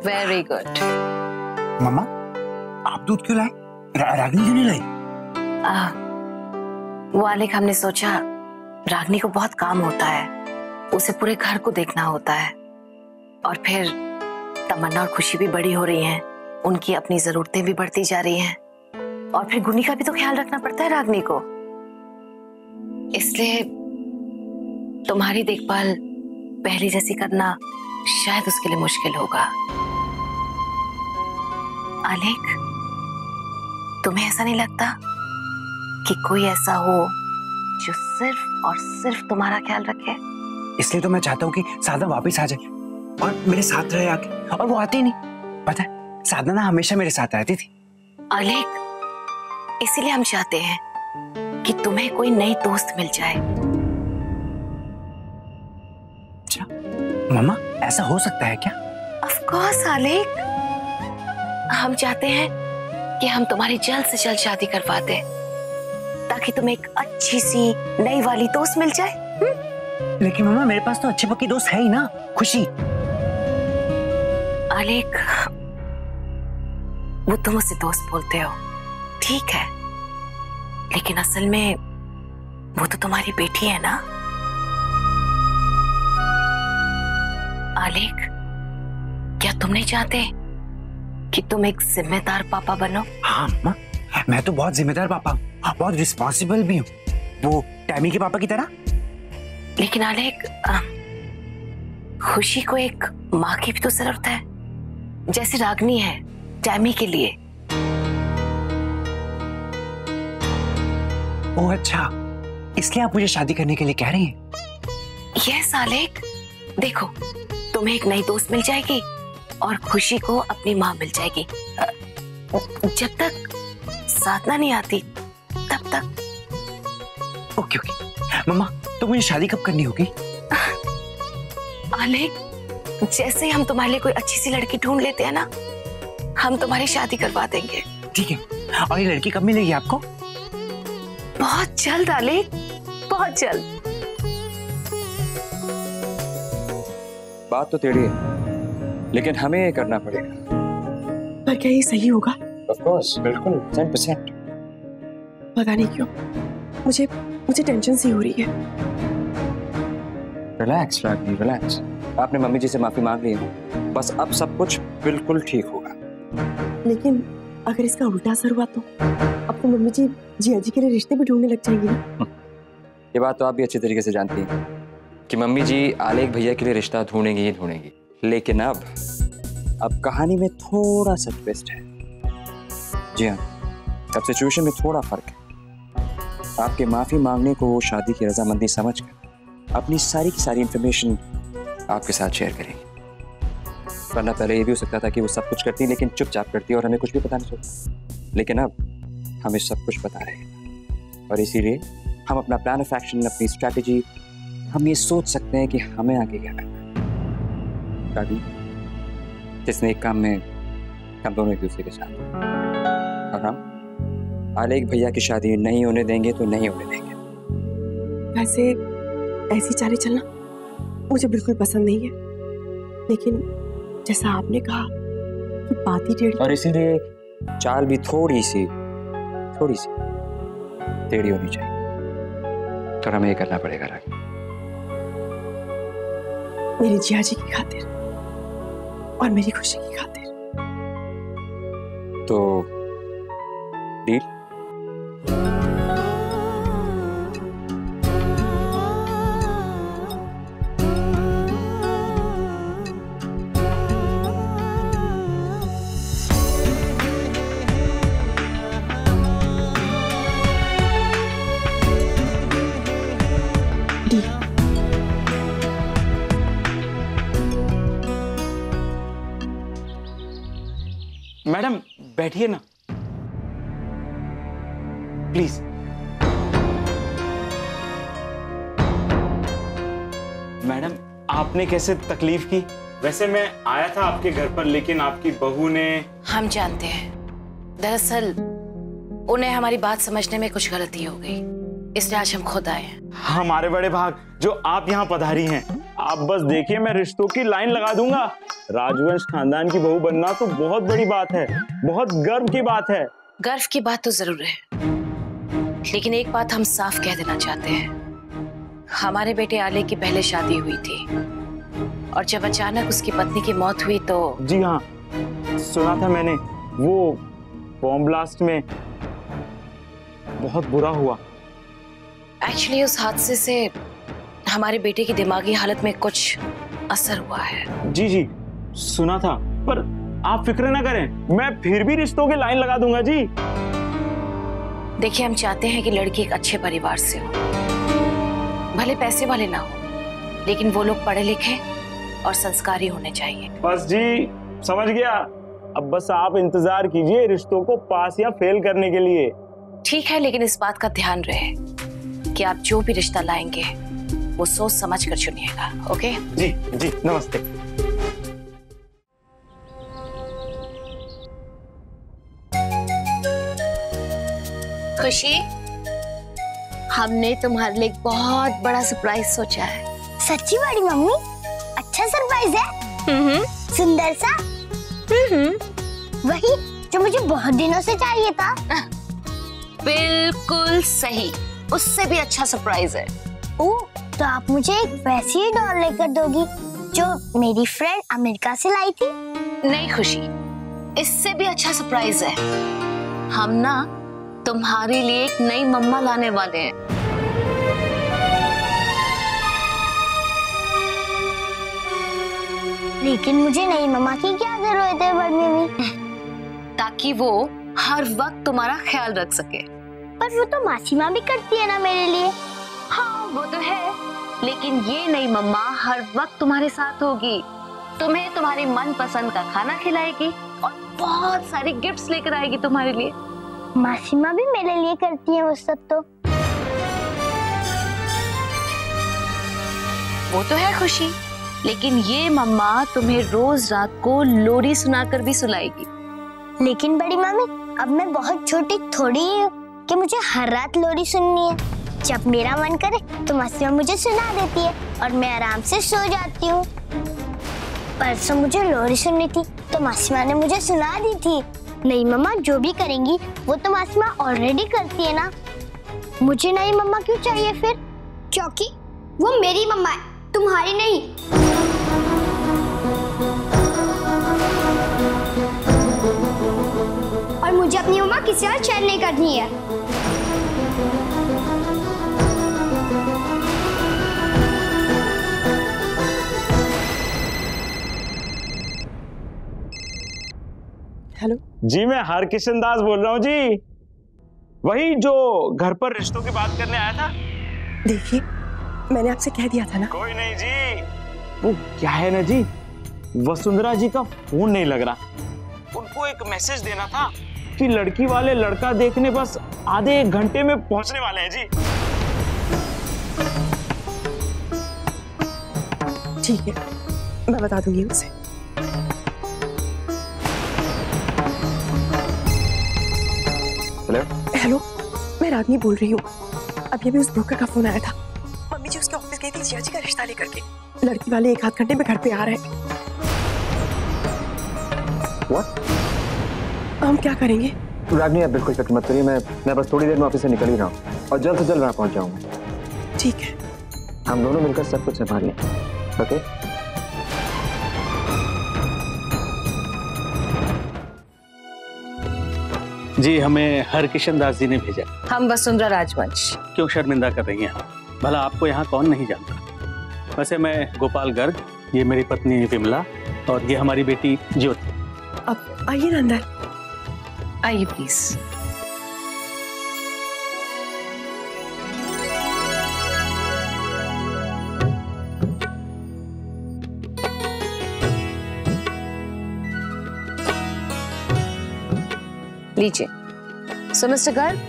Very good. मम्मा, आप दूध क्यों लाए? रागनी क्यों नहीं लाई? वो आलेख, हमने सोचा रागनी को बहुत काम होता है, उसे पूरे घर को देखना होता है, और फिर तमन्ना और खुशी भी बड़ी हो रही हैं, उनकी अपनी जरूरतें भी बढ़ती जा रही हैं, और फिर गुनी का भी तो ख्याल रखना पड़ता है रागनी को। इसलिए तुम्हारी देखभाल पहले जैसी करना शायद उसके लिए मुश्किल होगा। आलेख, तुम्हें ऐसा नहीं लगता कि कोई ऐसा हो जो सिर्फ और सिर्फ तुम्हारा ख्याल रखे? इसलिए तो मैं चाहता हूँ कि साधना वापस आ जाए और मेरे साथ रहे आके, और वो आती ही नहीं। पता है, साधना ना हमेशा मेरे साथ रहती थी। आलेख, इसीलिए हम चाहते हैं कि तुम्हें कोई नई दोस्त मिल जाए। अच्छा मम्मा, ऐसा हो सकता है क्या? ऑफ कोर्स आलेख, हम चाहते हैं कि हम तुम्हारी जल्द से जल्द शादी करवा दें, ताकि तुम्हें एक अच्छी सी नई वाली दोस्त मिल जाए। लेकिन मम्मा, मेरे पास तो अच्छी पक्की दोस्त है ही ना, खुशी। आलेख, वो तुम उसे दोस्त बोलते हो, ठीक है, लेकिन असल में वो तो तुम्हारी बेटी है ना। आलेख, क्या तुम नहीं चाहते कि तुम एक जिम्मेदार पापा बनो? हाँ अम्मा, मैं तो बहुत जिम्मेदार पापा हूँ, बहुत रिस्पॉन्सिबल भी हूँ, वो टैमी के पापा की तरह। लेकिन आलेख, खुशी को एक माँ की भी तो जरूरत है, जैसे रागनी है टैमी के लिए। ओह अच्छा, इसलिए आप मुझे शादी करने के लिए कह रही हैं? यस आलेख, देखो, तुम्हें एक नई दोस्त मिल जाएगी और खुशी को अपनी माँ मिल जाएगी। जब तक साधना नहीं आती तब तक। ओके ओके मम्मा, तो मुझे शादी कब करनी होगी? आलेख, जैसे ही हम तुम्हारे लिए कोई अच्छी सी लड़की ढूंढ लेते हैं ना, हम तुम्हारी शादी करवा देंगे। ठीक है, और ये लड़की कब मिलेगी आपको? बहुत जल्द आलेख, बहुत जल्द। बात तो टेढ़ी है, लेकिन हमें ये करना पड़ेगा। पर क्या ये सही होगा? Of course, बिल्कुल 100%। पता नहीं क्यों मुझे टेंशन सी हो रही है। रिलैक्स रागनी, रिलैक्स। आपने मम्मी जी से माफी मांग ली है, बस अब सब कुछ बिल्कुल ठीक होगा। लेकिन अगर इसका उल्टा असर हुआ तो अब तो मम्मी जी जिया जी के लिए रिश्ते भी ढूंढने लग जाएंगी ना। ये बात तो आप भी अच्छी तरीके से जानती हैं कि मम्मी जी आलेख भैया के लिए रिश्ता ढूंढेंगी ही ढूंढेंगी। लेकिन अब कहानी में थोड़ा सा ट्विस्ट है। जी हाँ, अब सिचुएशन में थोड़ा फर्क है। आपके माफी मांगने को वो शादी की रजामंदी समझकर अपनी सारी की सारी इंफॉर्मेशन आपके साथ शेयर करेंगे। वरना पहले ये भी हो सकता था कि वो सब कुछ करती लेकिन चुपचाप करती और हमें कुछ भी पता नहीं चलता। लेकिन अब हमें सब कुछ पता रहेगा, और इसीलिए हम अपना प्लान ऑफ एक्शन, अपनी स्ट्रैटेजी, हम ये सोच सकते हैं कि हमें आगे क्या करना है। जिसने एक काम में हम दोनों एक दूसरे के साथ, और हम आलेख भैया की शादी नहीं होने देंगे तो नहीं होने देंगे। वैसे ऐसी चालें चलना मुझे बिल्कुल पसंद नहीं है, लेकिन जैसा आपने कहा कि बात ही टेढ़ी, और इसीलिए चाल भी थोड़ी सी टेढ़ी होनी चाहिए। तो हमें ये करना पड़ेगा रागनी। मेरी जिया जी की खातिर और मेरी खुशी की खातिर। तो डील? मैडम बैठिए ना प्लीज। मैडम आपने कैसे तकलीफ की? वैसे मैं आया था आपके घर पर, लेकिन आपकी बहू ने। हम जानते हैं, दरअसल उन्हें हमारी बात समझने में कुछ गलती हो गई, इसलिए आज हम खुद आए हैं। हमारे बड़े भाग जो आप यहाँ पधारी हैं। आप बस देखिए, मैं रिश्तों की लाइन लगा दूंगा। राजवंश खानदान की बहू बनना तो बहुत बड़ी बात है, बहुत गर्व की बात है। गर्व की बात तो जरूर है, लेकिन एक बात हम साफ कह देना चाहते हैं। हमारे बेटे आले की पहले शादी हुई थी और जब अचानक उसकी पत्नी की मौत हुई तो। जी हाँ, सुना था मैंने, वो बॉम्ब ब्लास्ट में बहुत बुरा हुआ। एक्चुअली उस हादसे से हमारे बेटे की दिमागी हालत में कुछ असर हुआ है। जी जी सुना था, पर आप फिक्र ना करें, मैं फिर भी रिश्तों की लाइन लगा दूंगा जी। देखिए, हम चाहते हैं कि लड़की एक अच्छे परिवार से हो, भले पैसे वाले ना हो, लेकिन वो लोग पढ़े लिखे और संस्कारी होने चाहिए। बस जी, समझ गया। अब बस आप इंतजार कीजिए रिश्तों को पास या फेल करने के लिए। ठीक है, लेकिन इस बात का ध्यान रहे कि आप जो भी रिश्ता लाएंगे वो सोच समझ कर चुनिएगा। ओके जी जी, नमस्ते। खुशी, हमने तुम्हारे लिए एक बहुत बड़ा सरप्राइज सोचा है। सच्ची बड़ी मम्मी? अच्छा सरप्राइज है। सुंदर सा। वही जो मुझे बहुत दिनों से चाहिए था। बिल्कुल सही, उससे भी अच्छा सरप्राइज है। ओह, तो आप मुझे एक वैसी ही डॉल लेकर दोगी जो मेरी फ्रेंड अमेरिका से लाई थी? नहीं खुशी, इससे भी अच्छा सरप्राइज है। हम ना तुम्हारे लिए एक नई मम्मा लाने वाले हैं। लेकिन मुझे नई मम्मा की क्या जरूरत है बड़ी मम्मी? ताकि वो हर वक्त तुम्हारा ख्याल रख सके। पर वो तो मासी माँ भी करती है ना मेरे लिए। हाँ वो तो है, लेकिन ये नई मम्मा हर वक्त तुम्हारे साथ होगी, तुम्हें तुम्हारी मनपसंद का खाना खिलाएगी और बहुत सारी गिफ्ट्स लेकर आएगी तुम्हारे लिए। मासी माँ भी मेरे लिए करती है वो सब तो। वो तो है खुशी, लेकिन ये मम्मा तुम्हें रोज रात को लोरी सुनाकर भी सुलाएगी। लेकिन बड़ी मम्मी, अब मैं बहुत छोटी थोड़ी हूँ कि मुझे हर रात लोरी सुननी है। जब मेरा मन करे तो मासी माँ मुझे सुना देती है और मैं आराम से सो जाती हूँ। परसों मुझे लोरी सुननी थी तो मासी माँ ने मुझे सुना दी थी। नई मम्मा जो भी करेंगी वो तो मासी माँ ऑलरेडी करती है ना। मुझे नई मम्मा क्यों चाहिए फिर? क्योंकि वो मेरी मम्मा है, तुम्हारी नहीं। और मुझे अपनी मम्मा किसी और शेयर नहीं करनी है। हेलो जी, मैं हरकिशन दास बोल रहा हूँ जी, वही जो घर पर रिश्तों की बात करने आया था। देखिए, मैंने आपसे कह दिया था ना। कोई नहीं जी, वो क्या है ना जी, वसुंधरा जी का फोन नहीं लग रहा। उनको एक मैसेज देना था कि लड़की वाले लड़का देखने बस आधे एक घंटे में पहुंचने वाले हैं जी। ठीक है, मैं बता दूंगी उसे। हेलो, मैं रागनी बोल रही हूँ। अभी अभी उस ब्रोकर का फोन आया था। मम्मी जी उसके ऑफिस गई थी जिया जी का रिश्ता लेकर के। लड़की वाले एक आध घंटे में घर पे आ रहे हैं। What? हम क्या करेंगे? रागनी, आप बिल्कुल फिक्र मत करिए, मैं बस थोड़ी देर में ऑफिस से निकल ही रहा हूँ और जल्द से जल्द वहाँ पहुँच जाऊँगा। ठीक है, हम दोनों मिलकर सब कुछ संभाल लें। ओके? जी, हमें हरकिशन दास जी ने भेजा। हम वसुंधरा राजवंश। क्यों शर्मिंदा कर रही हैं आप? भला आपको यहाँ कौन नहीं जानता? वैसे मैं गोपाल गर्ग, ये मेरी पत्नी विमला और ये हमारी बेटी ज्योति। अब आइए ना अंदर। आइए प्लीज। लीजिए। सो मिस्टर गर्ग,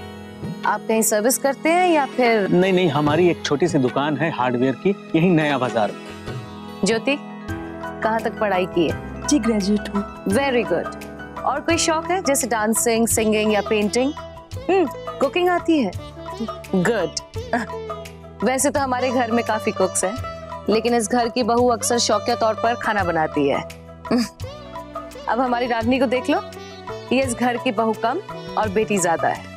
आप कहीं सर्विस करते हैं या फिर? नहीं, हमारी एक छोटी सी दुकान है हार्डवेयर की, यही नया बाजार में। ज्योति, कहाँ तक पढ़ाई की है? जी, ग्रेजुएट हूँ। Very good. और कोई शौक है जैसे डांसिंग, सिंगिंग या पेंटिंग? कुकिंग आती है? गुड। वैसे तो हमारे घर में काफी कुक्स हैं, लेकिन इस घर की बहू अक्सर शौकिया तौर पर खाना बनाती है। अब हमारी रागनी को देख लो, ये इस घर की बहू कम और बेटी ज्यादा है।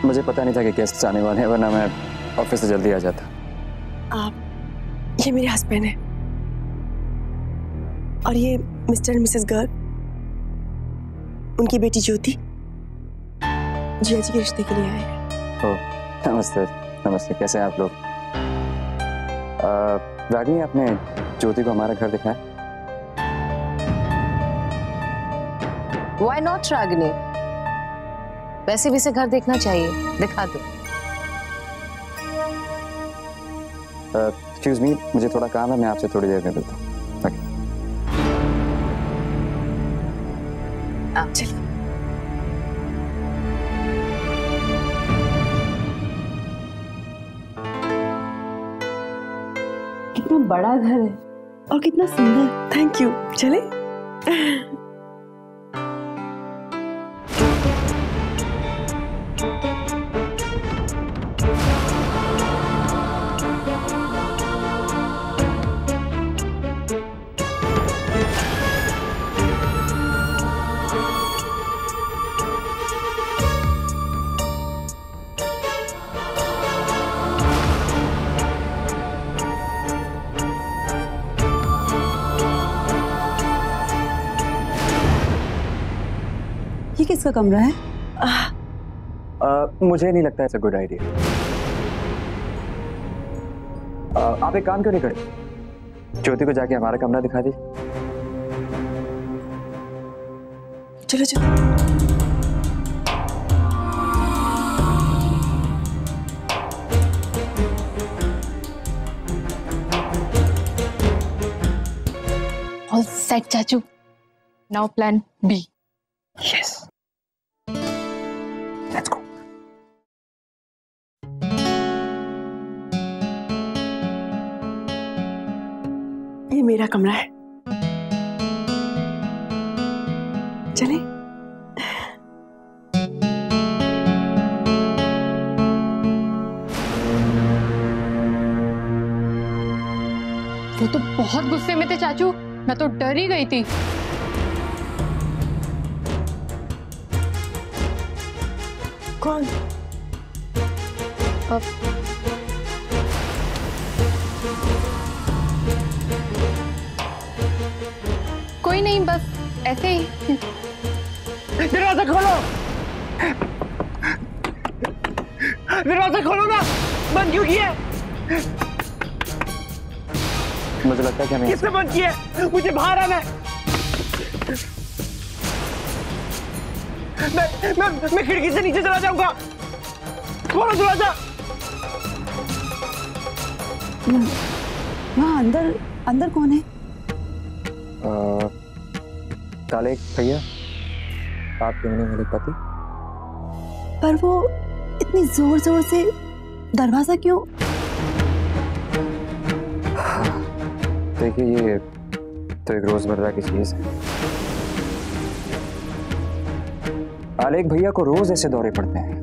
मुझे पता नहीं था कि गेस्ट आने वाले हैं, वरना मैं ऑफिस से जल्दी आ जाता। ये मेरे हस्बैंड है और ये मिस्टर एंड मिसेस गर्ग, उनकी बेटी ज्योति जिया जी के रिश्ते के लिए आए हैं। ओह नमस्ते। नमस्ते, कैसे हैं आप लोग? रागिनी, आपने ज्योति को हमारा घर दिखाया? Why not Ragini? वैसे भी इसे घर देखना चाहिए, दिखा दो। एक्सक्यूज मी, मुझे थोड़ा काम है, मैं आपसे थोड़ी देर में मिलता हूँ। चलिए। कितना बड़ा घर है और कितना सुंदर। Thank you. चले। ये किसका कमरा है? मुझे नहीं लगता इट्स अ गुड आइडिया। आप एक काम क्यों नहीं करते, ज्योति को जाके हमारा कमरा दिखा दी। चलो चलो। All set, चाचू। Now plan B. Yes. Let's go. ये मेरा कमरा है। चले। वो तो बहुत गुस्से में थे चाचू, मैं तो डर ही गई थी। कौन? अब कोई नहीं, बस ऐसे ही। दरवाजा खोलो, दरवाजा खोलो ना, बंद क्यों किया? मुझे लगता है कि हमें किसने बंद किया? मुझे बाहर आना है। मैं खिड़की से नीचे चला जाऊंगा। खोलो दरवाजा। वहाँ अंदर अंदर कौन है? काले भैया, आपके मेरे पति। पर वो इतनी जोर जोर से दरवाजा क्यों? देखिए, ये तो एक रोजमर्रा की चीज है। आलेख भैया को रोज ऐसे दौरे पड़ते हैं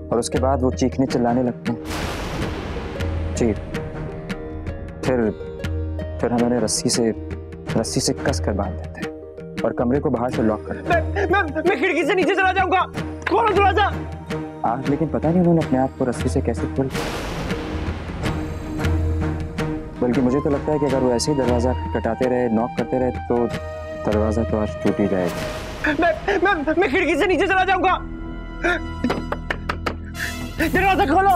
और उसके बाद वो चीखने चिल्लाने लगते हैं। जी, फिर हम उन्हें रस्सी से कस कर बांध देते हैं और कमरे को बाहर से लॉक कर देते हैं। मैं खिड़की से नीचे चला जाऊंगा। खोलो दरवाजा। आज लेकिन पता नहीं उन्होंने अपने आप को रस्सी से कैसे खोल दिया। बल्कि मुझे तो लगता है कि अगर वो ऐसे ही दरवाजा खटखटाते रहे, नॉक करते रहे, तो दरवाजा तो आज टूट ही जाएगा। मैं खिड़की से नीचे चला जाऊंगा। दरवाजा खोलो।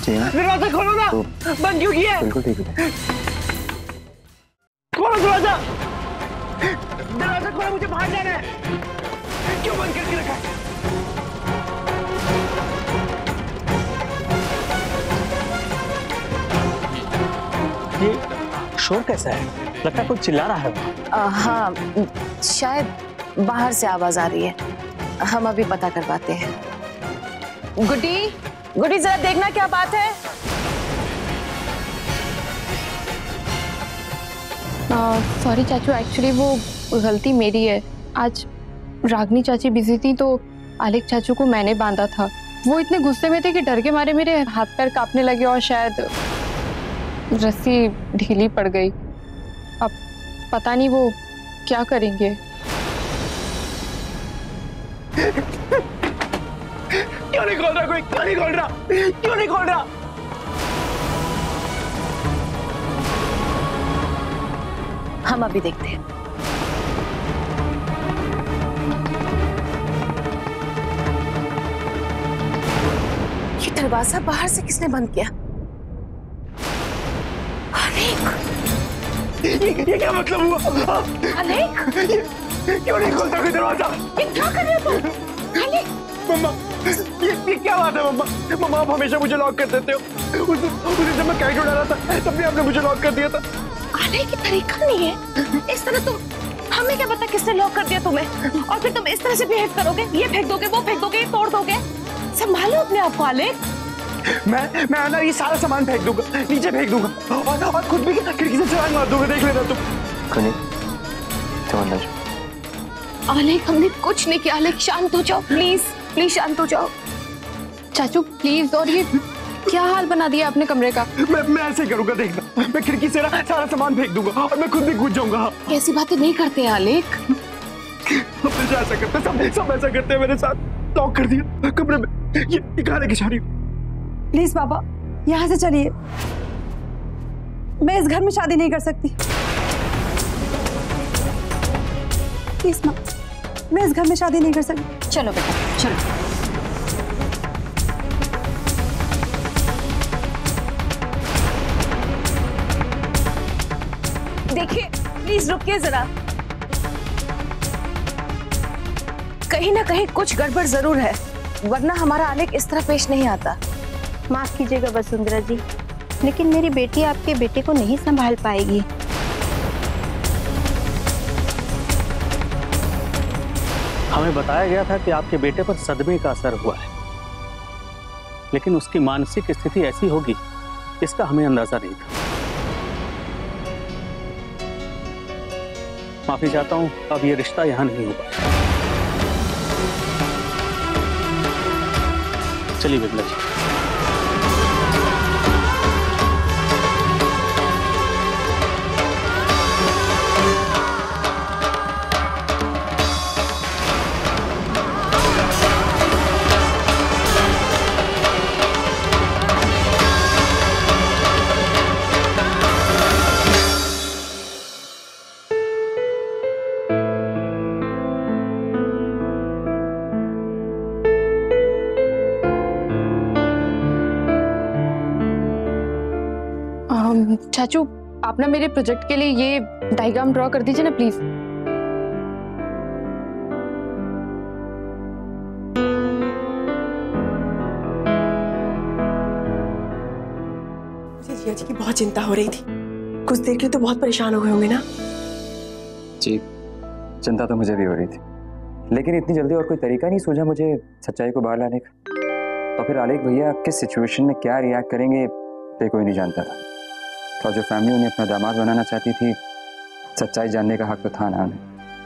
जी हाँ, दरवाजा खोलो ना, तो बंद क्यों किया? बिल्कुल ठीक है। खोलो दरवाजा। दरवाजा खोलो, मुझे बाहर जाना है। क्यों बंद करके रखा है? ये शोर कैसा है? लगता है कोई चिल्ला रहा है। हाँ, शायद बाहर से आवाज आ रही है। हम अभी पता करवाते हैं। गुड्डी जरा देखना क्या बात है। सॉरी चाचू, एक्चुअली वो गलती मेरी है। आज रागनी चाची बिजी थी तो आलेख चाचू को मैंने बांधा था। वो इतने गुस्से में थे कि डर के मारे मेरे हाथ पैर कांपने लगे और शायद रस्सी ढीली पड़ गई। अब पता नहीं वो क्या करेंगे। क्यों नहीं खोल रहा कोई? क्यों नहीं खोल रहा? क्यों नहीं खोल रहा? हम अभी देखते हैं। ये दरवाजा बाहर से किसने बंद किया? अलेख, ये क्या मतलब हुआ? अलेख, क्यों नहीं खोलता कोई दरवाजा? ये क्या कर रहे हो तुम? अलेख, मम्मा, ये क्या बात है मम्मा? मम्मा आप हमेशा मुझे लॉक कर देते हो। उस दिन जब मैं कैट उड़ा रहा था तब भी आपने मुझे लॉक कर दिया था। अलेख, ये तरीका नहीं है। इस तरह तुम, हमें क्या पता किसने लॉक कर दिया तुम्हें, और फिर तुम इस तरह से बिहेव करोगे। ये फेंक दोगे, वो फेंक दोगे, ये तोड़ दोगे। संभालो अपने आप को अलेख। मैं ना ये सारा सामान फेंक दूंगा, नीचे फेंक दूंगा और खुद भी खिड़की से छलांग मार दूंगा। देख लेना तुम। तुम अंदर। अलेख, हमने कुछ नहीं किया। अलेख, शांत हो जाओ प्लीज, प्लीज शांत हो जाओ। चाचू प्लीज। और ये क्या हाल बना दिया अपने कमरे का? मैं ऐसे करूंगा, देखना। मैं खिड़की से ना सारा सामान फेंक दूंगा और मैं खुद भी कूद जाऊंगा। कैसी बातें नहीं करते हैं अलेख। हमेशा ऐसा करते, सब ऐसा करते हैं मेरे साथ। लॉक कर दिया कमरे में। ये खाने की शादी। प्लीज पापा यहाँ से चलिए, मैं इस घर में शादी नहीं कर सकती। प्लीज माँ, मैं इस घर में शादी नहीं कर सकती। चलो बेटा चलो। देखिए प्लीज रुकिए जरा। कहीं ना कहीं कुछ गड़बड़ जरूर है, वरना हमारा आलेख इस तरह पेश नहीं आता। माफ कीजिएगा वसुंधरा जी, लेकिन मेरी बेटी आपके बेटे को नहीं संभाल पाएगी। हमें बताया गया था कि आपके बेटे पर सदमे का असर हुआ है, लेकिन उसकी मानसिक स्थिति ऐसी होगी इसका हमें अंदाजा नहीं था। माफी चाहता हूं, अब ये रिश्ता यहां नहीं होगा। चलिए बिमला जी। चाचू आप ना मेरे प्रोजेक्ट के लिए ये डायग्राम ड्रॉ कर दीजिए ना प्लीज। मुझे जिया जी की बहुत चिंता हो रही थी। कुछ देर के लिए तो बहुत परेशान हो गए होंगे ना? जी चिंता तो मुझे भी हो रही थी, लेकिन इतनी जल्दी और कोई तरीका नहीं सूझा मुझे सच्चाई को बाहर लाने का। तो फिर आलेख भैया किस सिचुएशन में क्या रिएक्ट करेंगे ये कोई नहीं जानता था। तो जो फैमिली उन्हें अपना दामाद बनाना चाहती थी, सच्चाई जानने का हक तो था ना हमें।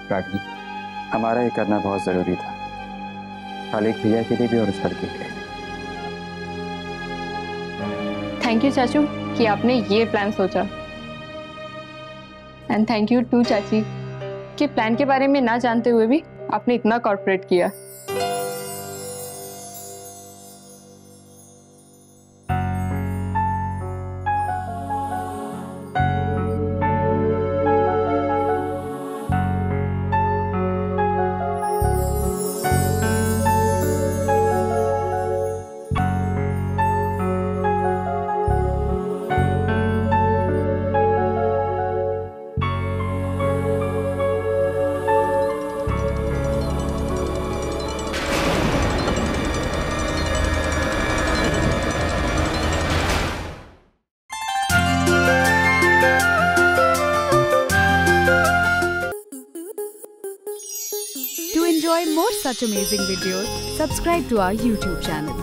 रागनी, हमारा ये करना बहुत जरूरी था, आलेख भैया के लिए भी और उस लड़के के लिए। थैंक यू चाचू कि आपने ये प्लान सोचा, एंड थैंक यू टू चाची कि प्लान के बारे में ना जानते हुए भी आपने इतना कॉर्पोरेट किया। To enjoy more such amazing videos, subscribe to our YouTube channel.